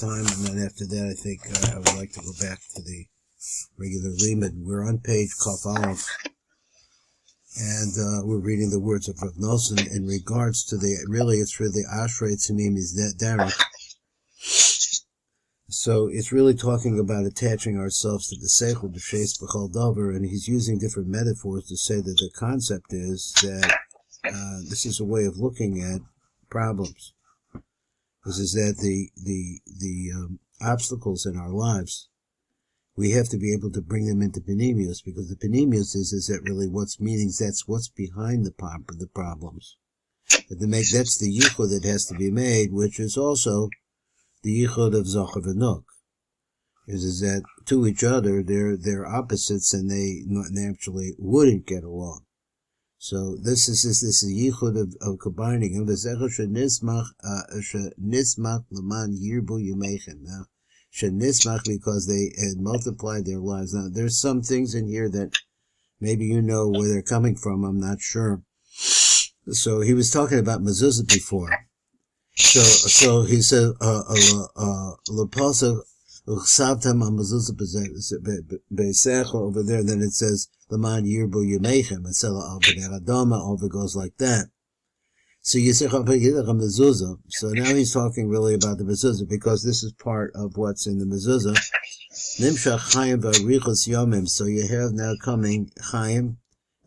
time, and then after that, I think I would like to go back to the regular limud. We're on page Kaf Aleph, and we're reading the words of Rav Nosson in regards to it's for the Ashrei Tzimim is Derek. So it's really talking about attaching ourselves to the Seichel, the Sheis B'chol Davar, and he's using different metaphors to say that the concept is that this is a way of looking at problems. This is that the obstacles in our lives, we have to be able to bring them into Panemius, because the Panemius is that really that's what's behind the problems. That's the yichud that has to be made, which is also the yichud of Zocher v'Nuk. Is that to each other, they're opposites, and they naturally wouldn't get along. So this is yichud of combining them. Nismach l'man yirbu yumechem. Now, shenismach, because they had multiplied their lives. Now, there's some things in here that maybe you know where they're coming from. I'm not sure. So he was talking about Mezuza before. So he said, L'pasa Uchsavtam HaMezuza B'Seichel over there, then it says, L'man Yirbu Yemechem, and Sela Al B'nei Adama, over goes like that. So you say, Mezuza. So now he's talking really about the Mezuza, because this is part of what's in the Mezuza. Nimshach Chaim V'Arichos Yomim. So you have now coming Chaim,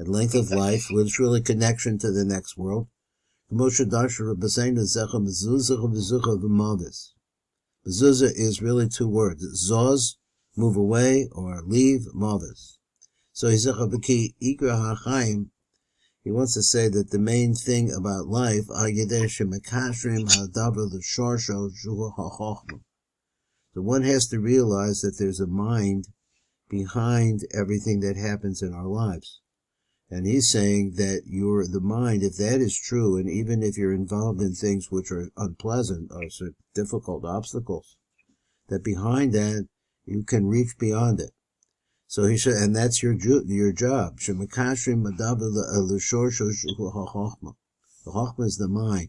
at length of life, which is really connection to the next world. Mezuzah is really two words. Zoz, move away, or leave, mavis. So he wants to say that the main thing about life, the one has to realize that there's a mind behind everything that happens in our lives. And he's saying that the mind, if that is true, and even if you're involved in things which are unpleasant or difficult obstacles, that behind that, you can reach beyond it. So he said, and that's your job. The Chochma is the mind.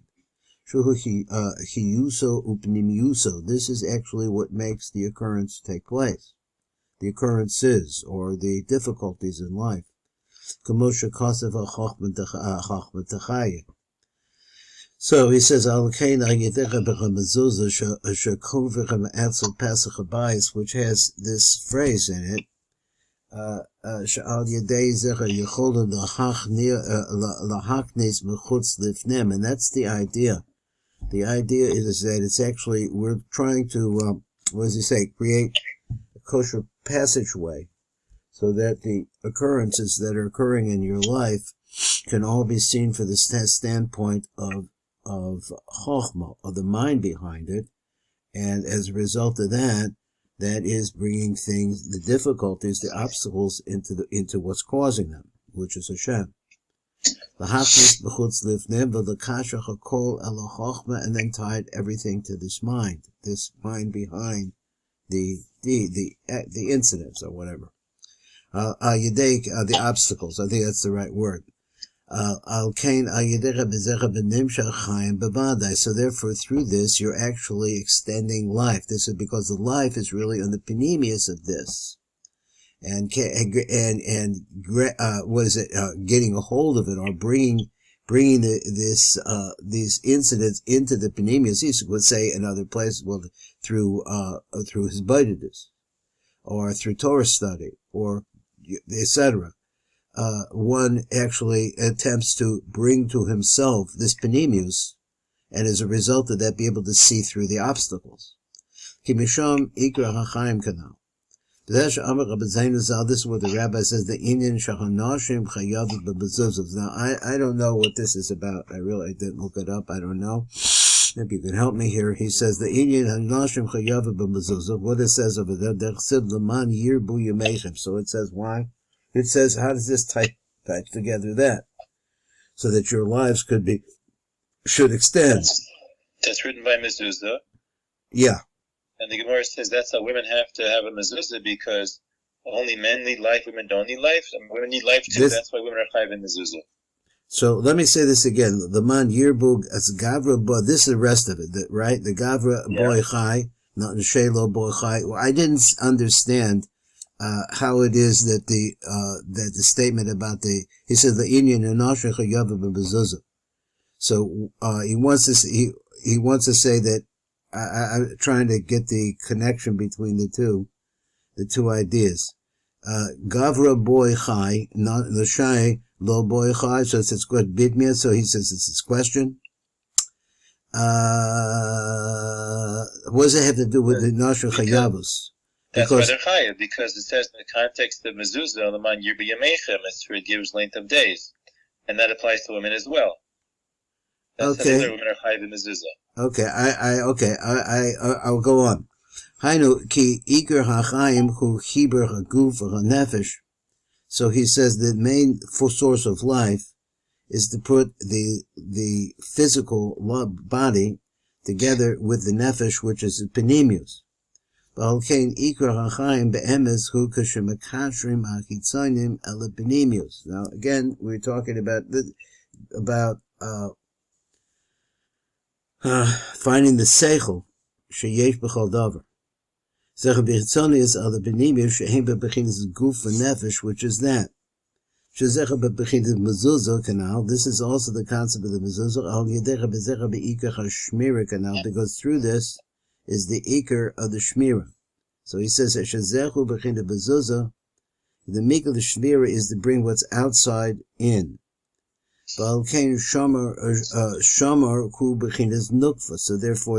This is actually what makes the occurrence take place. The occurrences, or the difficulties in life. So he says, which has this phrase in it, and that's the idea. The idea is that it's actually, we're trying to, create a kosher passageway, so that the occurrences that are occurring in your life can all be seen from the standpoint of Chochmah, of the mind behind it, and as a result of that, that is bringing things, the difficulties, the obstacles into what's causing them, which is Hashem. And then tied everything to this mind behind the incidents or whatever. The obstacles, I think that's the right word. So therefore, through this, you're actually extending life. This is because the life is really on the panemius of this. And getting a hold of it, or bringing these incidents into the panemius. He would say in other places, through his bodedus, or through Torah study, or etc. One actually attempts to bring to himself this panemius, and as a result of that, be able to see through the obstacles. Kimisham ikra hachaim kanal. This is what the rabbi says, the Indian shachanashim chayav b'mezuzos. Now, I don't know what this is about. I didn't look it up. I don't know. Maybe you can help me here. He says the Indian hanashim chayav b'mezuzos. What it says over there, dechsid l'man yirbu yemechem. So it says why? It says, how does this tie together that? So that your lives should extend. That's written by Mezuza. Yeah. And the Gemara says that's how women have to have a mezuzah, because only men need life, women don't need life. And women need life too. That's why women are chayav in mezuzah. So let me say this again. The man yirbug as gavra bo. This is the rest of it, right? The gavra boy chai. I didn't understand how it is that the statement about he said the Indian and Nosson chayav b'mezuzah. So he wants to say that I'm trying to get the connection between the two ideas. Gavra boy chai, not the shy lo boy chai. So it's good bidmia. So he says it's his question. What does it have to do with the Nosson chayavos? That's why they're chayav, because it says in the context of Mezuza, Laman Yirba Yamechem, it gives length of days, and that applies to women as well. That's how women are chayav in Mezuza. Okay, I'll go on. Hainu ki iker hachayim hu chiber haguf hanefesh. So he says the main source of life is to put the physical body together with the nefesh, which is the penimius. Now again, we're talking about finding the seichel sheyesh b'chol davar. Seichel b'chitzonius al penimius shehem b'bechinas guf v'nefesh, which is that. Shezeichel b'bechinas mezuzah canal. This is also the concept of the mezuzah. Al yedecha b'zecha b'ikar hashmira canal, because through this is the ikar of the shmira. So he says that shezechu b'chinas mezuzah, the mikal the shmira is to bring what's outside in. So therefore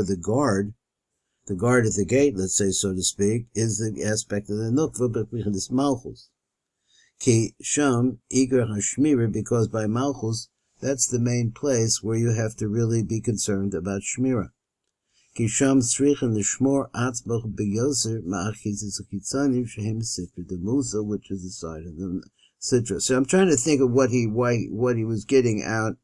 the guard at the gate, let's say, so to speak, is the aspect of the nukva, b'chinas malchus. Ki sham iker hashmira, because by malchus, that's the main place where you have to really be concerned about shmira. Ki sham tzrichen l'shmor atzbach b'yoser ma'achizis uchitzanim shehem sitra demusa, which is the side of the citra. So I'm trying to think of what he was getting out,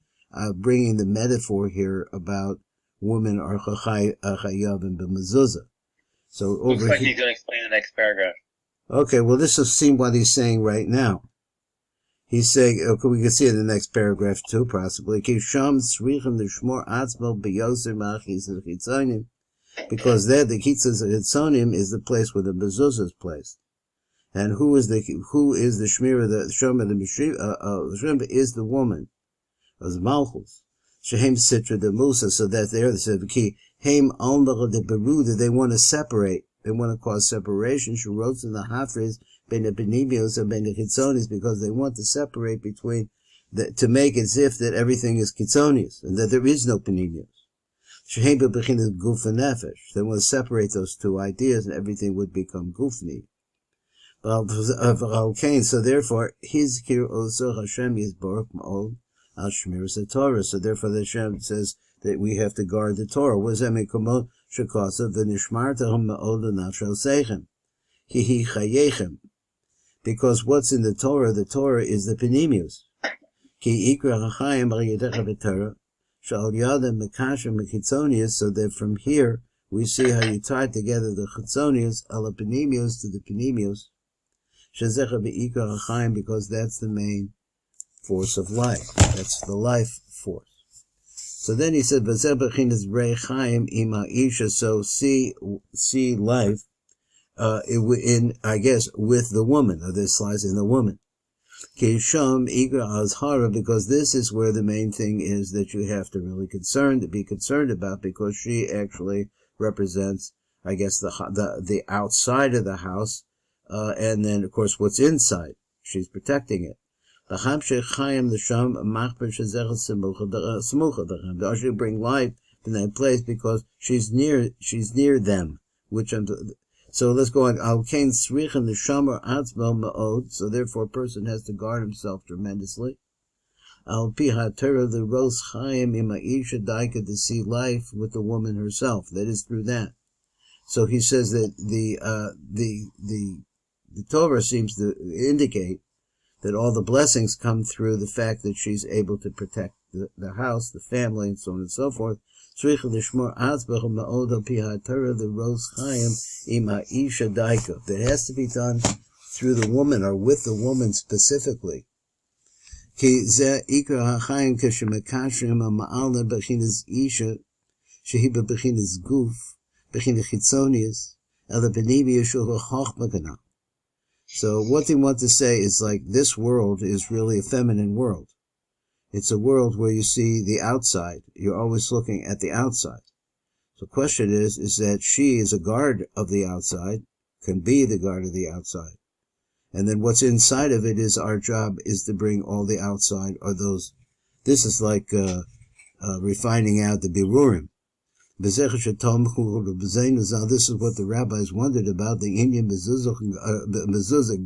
bringing the metaphor here about women are chayav and b'mezuzah. So looks like he's going to explain the next paragraph. Okay, well, this will seem what he's saying right now. He's saying, okay, we can see in the next paragraph too, possibly. Because there, the kitzas hitzonim is the place where the mezuzah is placed. And who is the shmira, the shoma, the shmira is the woman, as malchus. Shehem sitra de musa, so that there, they said, heim almara de beruda, they want to separate. They want to cause separation. She wrote in the hafriz ben the benimios and ben the kitzonis, because they want to separate between to make as if that everything is kitzonius and that there is no penimios. Shehem bebechinas guf nefesh. They want to separate those two ideas, and everything would become gufni. So therefore, his kir also Hashem is baruch ma'od al shmiras Torah. So therefore, the Hashem says that we have to guard the Torah. What does that mean? Because what's in the Torah is the penimius. So that from here we see how you tie together the chitzonius ala penimius to the penimius, because that's the main force of life. That's the life force. So then he said, so see life, I guess, with the woman, or this lies in the woman. Because this is where the main thing is that you have to really be concerned about, because she actually represents, I guess, the outside of the house, and then, of course, what's inside. She's protecting it. The Usher bring life in that place because she's near them. So let's go on. So therefore a person has to guard himself tremendously. To see life with the woman herself. That is through that. So he says that the Torah seems to indicate that all the blessings come through the fact that she's able to protect the house, the family, and so on and so forth. That has to be done through the woman, or with the woman specifically. So what they want to say is like this world is really a feminine world. It's a world where you see the outside. You're always looking at the outside. So the question is that she is a guard of the outside, can be the guard of the outside. And then what's inside of it is our job is to bring all the outside or those. This is like refining out the birurim. Now this is what the rabbis wondered about the Indian Mezuza,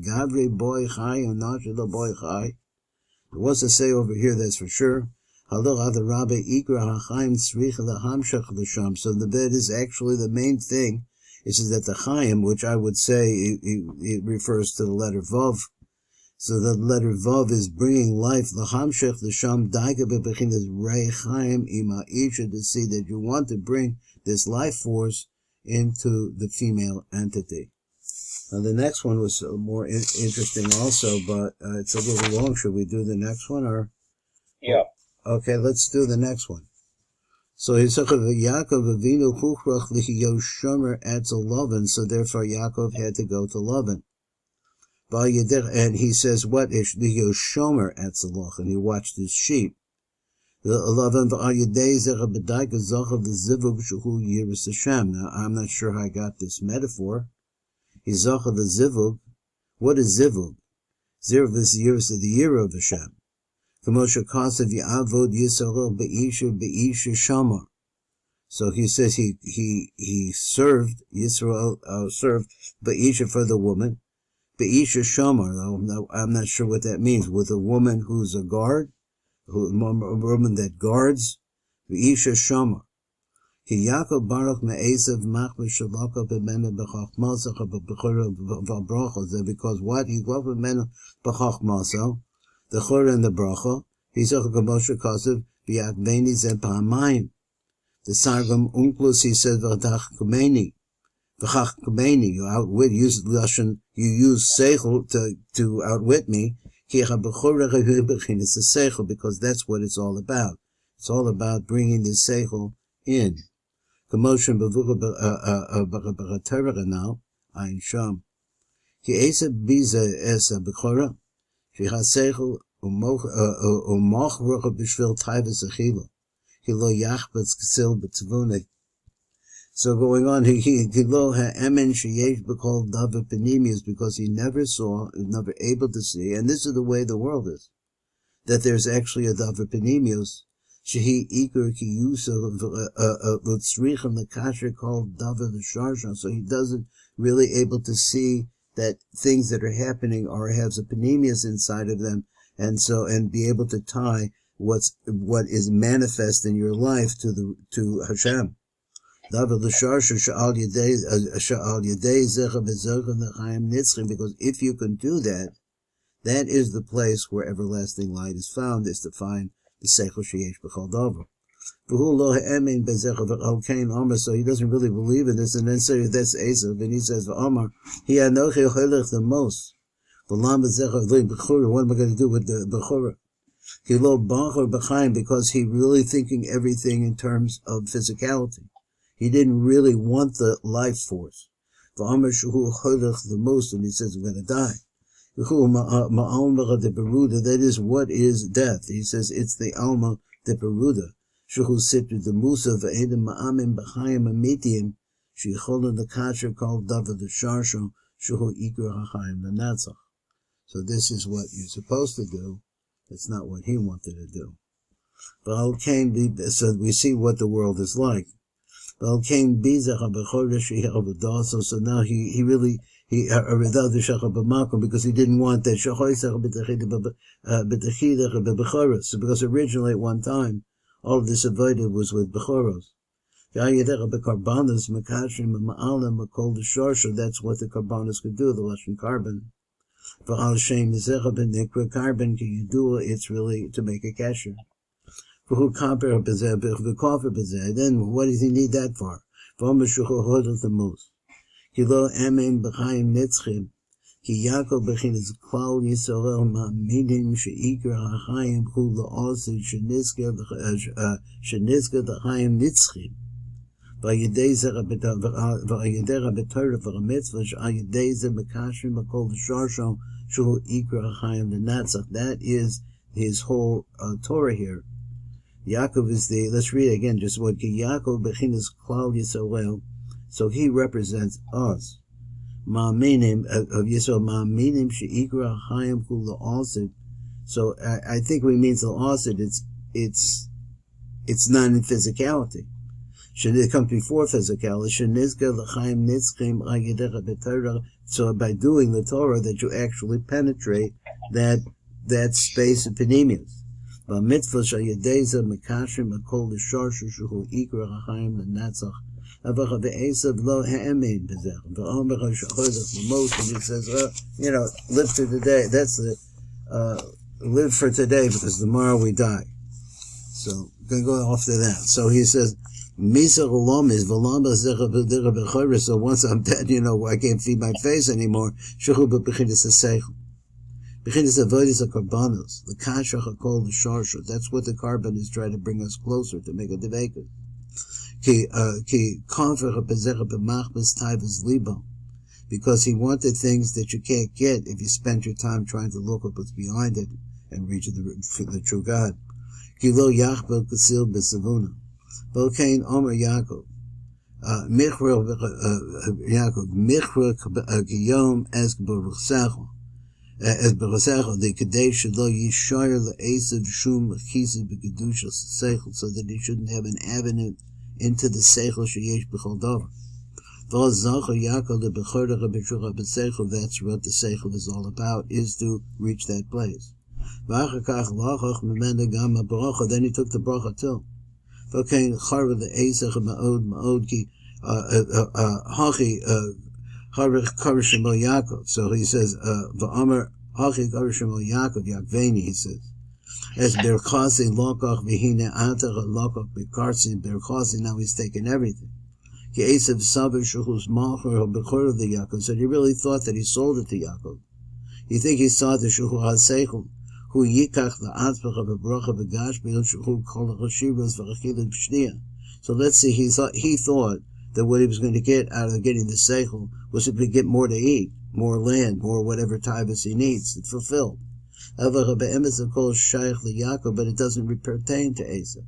Gavre boy chai and Nashila boy chai. What's to say over here, that's for sure. So the bed is actually the main thing. Is that the Chaim, which I would say it refers to the letter Vav. So the letter Vav is bringing life. The Hamshech, the Sham, Daika bebechinas Rei Chaim ima Isha, to see that you want to bring this life force into the female entity. Now the next one was more interesting also, but it's a little long. Should we do the next one or? Yeah. Okay, let's do the next one. So Yaakov Avinu Chuchrach Shomer Etzel Lavan. So therefore Yaakov had to go to Lavan. And he says, what is Shomer Etzel Lavan? And he watched his sheep. Now I'm not sure how I got this metaphor. He's Zacha the Zivug. What is Zivug? Zivug is the year of Hashem. So he says he served Yisrael served Be'isha for the woman. Be'isha Shamar, though I'm not sure what that means. With a woman who's a guard, a woman that guards, Be'isha Shamar. Ki Yaakov Baruch me'esav machma shalaka b'mena b'chachmasa v'bracha. Because what? He loved b'mena b'chachmasa, the chor and the bracha. He's a Moshe Kasev b'yakveni zeh pa'amayim. The Sargam Unklus, he says v'chach kumeni. V'chach kumeni, you outwit, use lashon, you use seichel to outwit me. Ki ha'b'chorech ha'bechinas the seichel, because that's what it's all about. It's all about bringing the seichel in. Commotion b'vukha now, Ayin Sham. Ki esa biza esa b'chora, she has seichel u'moch rucha b'shvil taivas achila. Ki lo yachbetz k'sil b'tzvuneh. So going on, he lo ha'emen sheyesh b'kol davar penimius, because he never saw, never able to see, and this is the way the world is, that there's actually a davar penimius. Shehi iker ki yusa l'tzrichem the kasher called davar the sharsha, so he doesn't really able to see that things that are happening or has a penimius inside of them, and be able to tie what is manifest in your life to Hashem. Davar the sharsha sha'al yedei zecha b'zecha l'chaim nitzchim, because if you can do that, that is the place where everlasting light is found, is to find the seichel sheyesh b'chol davar. V'hu lo ha'emin bezecha v'chol kain Amar, so he doesn't really believe in this, and then say that's Esav, and he says v'Amar, he anochi ochelech the most. V'lam bezecha v'lim b'chura, what am I going to do with the b'chura? Ki lo b'chor b'chaim, because he really thinking everything in terms of physicality. He didn't really want the life force. V'Amar shehu ochelech the most, and he says I'm going to die. That is what is death. He says it's the alma de peruda. Shehu sitru the musa v'edem ma'amim b'chayim amitim. Shecholin the kasher called davar the sharsho. Shehu ikur ha'chayim the natzach. So this is what you're supposed to do. It's not what he wanted to do. So we see what the world is like. So now he really. Because he didn't want that. So because originally at one time, all of this avoided was with Bechoros. That's what the Karbanos could do, the Lashon carbon. Carbon, it's really to make a kasher. Then what does he need that for? The most. Ki lo emen b'chaim nitzchim, ki Yaakov b'chinas klal Yisrael ma'amidim she'ikar ha'chaim hu la'osid shenizka d'chaim nitzchim. That is his whole Torah here. Yaakov is let's read again just what Yaakov bechinas klal Yisrael. So he represents us. Ma'aminim of Yisrael, ma'aminim she'ikra hayim hu la'asid. So I think we mean la'asid, it's not in physicality. It comes before physicality. So by doing the Torah, that you actually penetrate that space of panemius. It says, live for today. That's live for today, because tomorrow we die. So I'm going to go off to that. So he says, so once I'm dead, I can't feed my face anymore. That's what the carbon is trying to bring us closer, to make a deveka. Because he wanted things that you can't get if you spend your time trying to look at what's behind it and reach the true God. Volcane Omer Yaakov. Yaakov, as Breslov, the Kadesh lo yishayr le'esav shum chisiv b'kedusha seichel, so that he shouldn't have an avenue into the seichel sheyesh b'chol davar. V'al zacher Yaakov le'bechorach b'shucha b'seichel. That's what the seichel is all about, is to reach that place. V'achar kach lachach memena gam ha'bracha. Then he took the bracha too. V'kein charva le'esach ma'od ki hachi Harich Karishimo Yaakov. So he says, V'amar Hachi Karishimo Yaakov Yakveni, he says. As Berchasi Lokach Vihine Atach Lokach Bekarsi Berchasi, now he's taken everything. Ki Esav Savar Shuchus Malchur Bechor of the Yaakov. So he really thought that he sold it to Yaakov. You think he saw the Shuchu HaSeichel, who Yikach the Atzbach of a Bracha Begashmi, Shuchu Kol HaShivas V'Achilad B'Shnia. So let's see, he thought that what he was going to get out of getting the seichel was to get more to eat, more land, more whatever taivas he needs. It's fulfilled. But it doesn't pertain to Asa,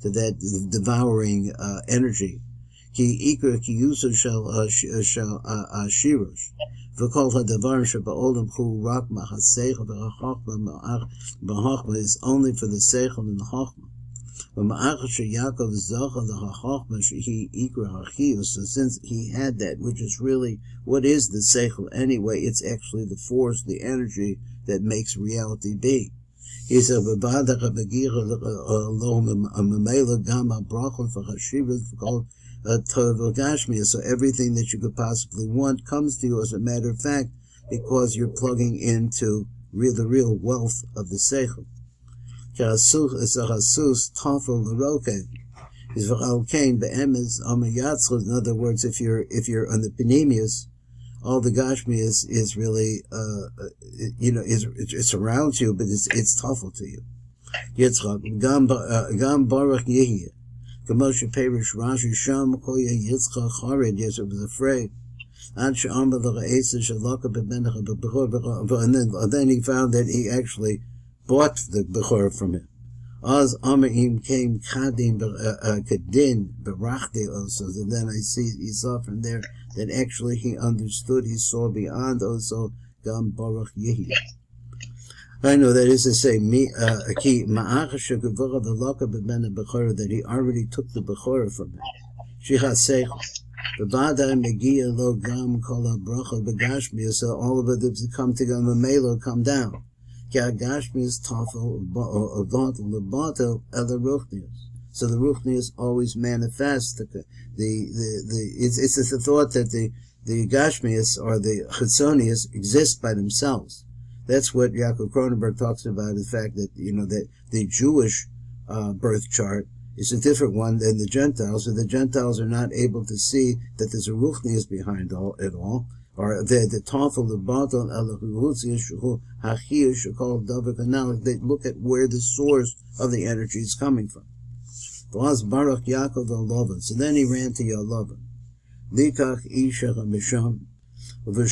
to that devouring energy. Ki ikra ki yusu shel shirosh. V'kol hadavar shebaolam hu rak ma'aseichel v'chachma ma'achma is only for the seichel and the chachma. So since he had that, which is really, what is the seichel anyway? It's actually the force, the energy that makes reality be. He said, so everything that you could possibly want comes to you, as a matter of fact, because you're plugging into the real wealth of the seichel. In other words, if you're on the Panemius, all the Gashmius is really, it surrounds you, but it's tafel to you. Yitzchak, Gam Baruch Yehiyah, Gamoshe Perish Rashi Sham Koya Yitzchak Chared, yes, it was afraid. And then he found that he actually bought the Bechor from him. Oz Amarim came Kadim Kadin Berachde also. And then he saw from there that actually he understood, he saw beyond also Gam Baruch Yehi. I know that is to say, that he already took the Bechor from him. Shichat Seichel. So all of it has come together, the Melo come down. So the Ruchnius always manifests it's the thought that the Gashmius or the Chitzonius exist by themselves. That's what Yaakov Cronenberg talks about, the fact that, that the Jewish birth chart is a different one than the Gentiles, and the Gentiles are not able to see that there's a Ruchnius behind it all, or the Tafel, the Batal, they look at where the source of the energy is coming from. Baruch Yaakov al Lavan. So then he ran to Lavan. Likach Isha Misham. And he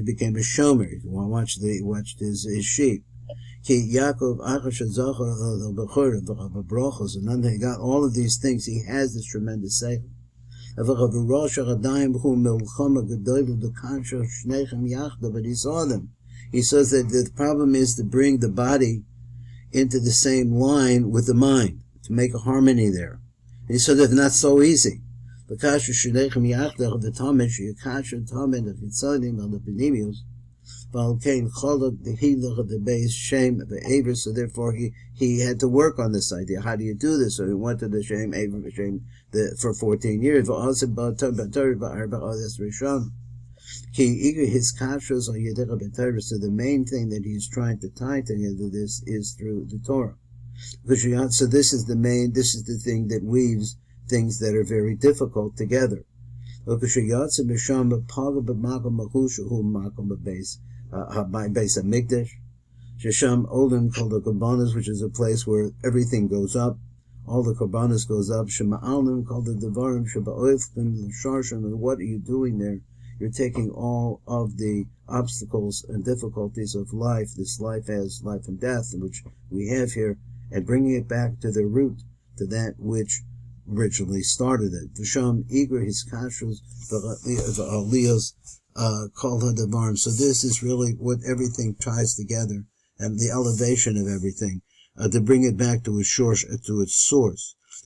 became a shomer. He watched his sheep. Ki Yaakov and then he got all of these things. He has this tremendous seichel. But he saw them. He says that the problem is to bring the body into the same line with the mind, to make a harmony there. And he said that's not so easy. So therefore he had to work on this idea. How do you do this? So he went to the Shem for 14 years. So the main thing that he's trying to tie together this is through the Torah. So this is the thing that weaves things that are very difficult together. Which is a place where everything goes up, all the korbanos goes up. And what are you doing there? You're taking all of the obstacles and difficulties of life. This life has life and death, which we have here, and bringing it back to the root, to that which originally started it. V'sham Iger his kashrus v'aliyos kol hadavarm. So this is really what everything ties together, and the elevation of everything, to bring it back to its source.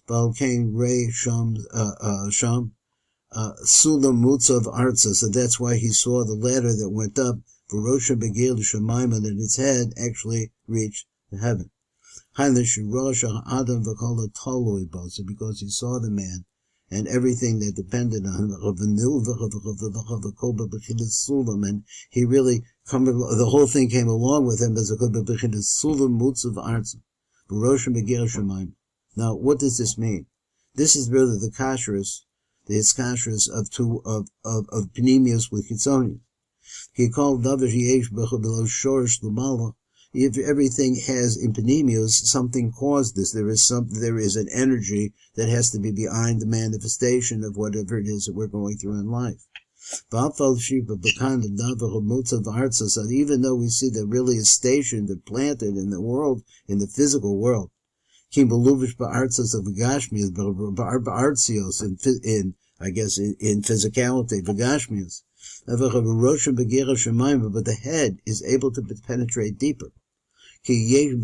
V'alkein rei sham sulam mutzav arza. So that's why he saw the ladder that went up. V'rosha begil shemaima, that its head actually reached the heaven. Because he saw the man and everything that depended on him, and he really the whole thing came along with him as a Now, what does this mean? This is really the kashrus of Pneumius with Hitzonius. He called if everything has in Pneumius, something caused this. There is an energy that has to be behind the manifestation of whatever it is that we're going through in life. So even though we see that really is stationed and planted in the world, in the physical world, in physicality, but the head is able to penetrate deeper. This is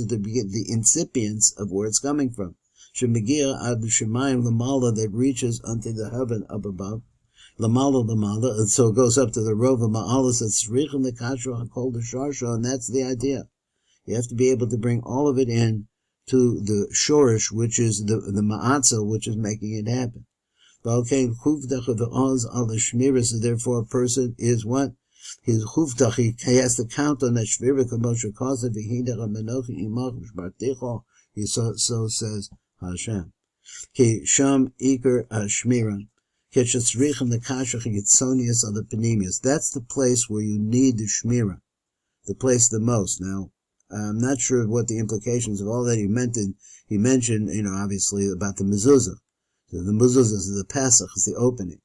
the incipience of where it's coming from. That reaches unto the heaven up above. And so it goes up to the Rova Ma'alas, and that's the idea. You have to be able to bring all of it in to the shorish, which is the ma'atza, which is making it happen. So therefore a person is what? His huftach, he has to count on that shmira, he so says Hashem. Ki sham iker shmira, ketchatzrichem the kashach yitzonius of the penimius. That's the place where you need the shmira, the place the most. Now, I'm not sure what the implications of all that he mentioned, obviously about the Mezuza. So the Mezuza is the Pesach, is the opening.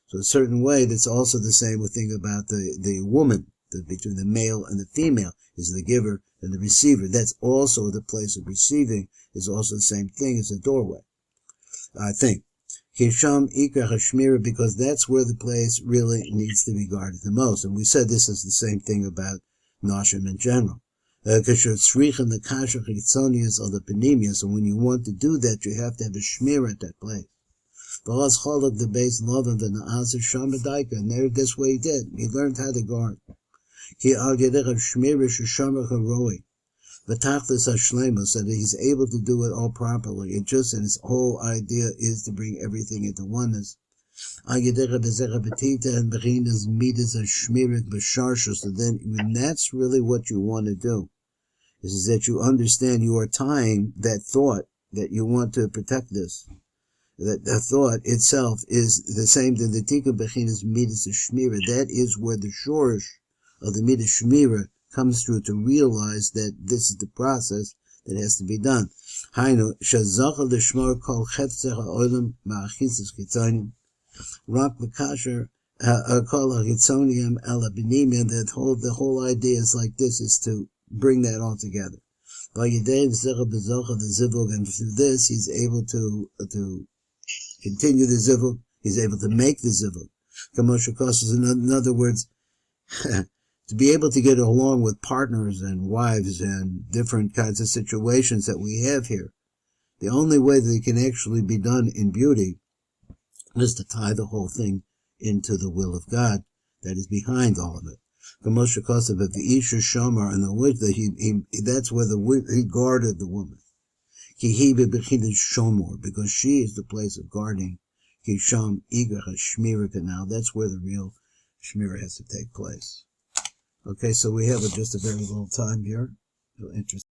So a certain way, that's also the same thing about the woman, between the male and the female, is the giver and the receiver. That's also the place of receiving, is also the same thing as the doorway, I think. Kisham Ikra Hashmira, because that's where the place really needs to be guarded the most. And we said this is the same thing about Nosson in general. Kasher the Kashach Hitzonius or the Penimius, and when you want to do that, you have to have a shmir at that place. The base love of the and there, that's what he did. He learned how to guard. So that he's able to do it all properly. And his whole idea is to bring everything into oneness. So then, when that's really what you want to do, is that you understand you are tying that thought that you want to protect this. That the thought itself is the same than the Tikkun Bechinas Midas Shmira. That is where the shorish of the Midas Shmira comes through to realize that this is the process that has to be done. Hainu, shezacha l'shmor kol chetzer ha'olam ma'achitzes chitzonim, rak v'kasher kol ha'chitzonium el ha'benimim, that the whole idea is like this, is to bring that all together. And through this, he's able to continue the zivug, he's able to make the zivug. In other words, to be able to get along with partners and wives and different kinds of situations that we have here, the only way that it can actually be done in beauty is to tie the whole thing into the will of God that is behind all of it. The Isha Shomer, and the witch, that's where he guarded the woman. Because she is the place of guarding. Now that's where the real Shmira has to take place. Okay, so we have just a very little time here. Interesting.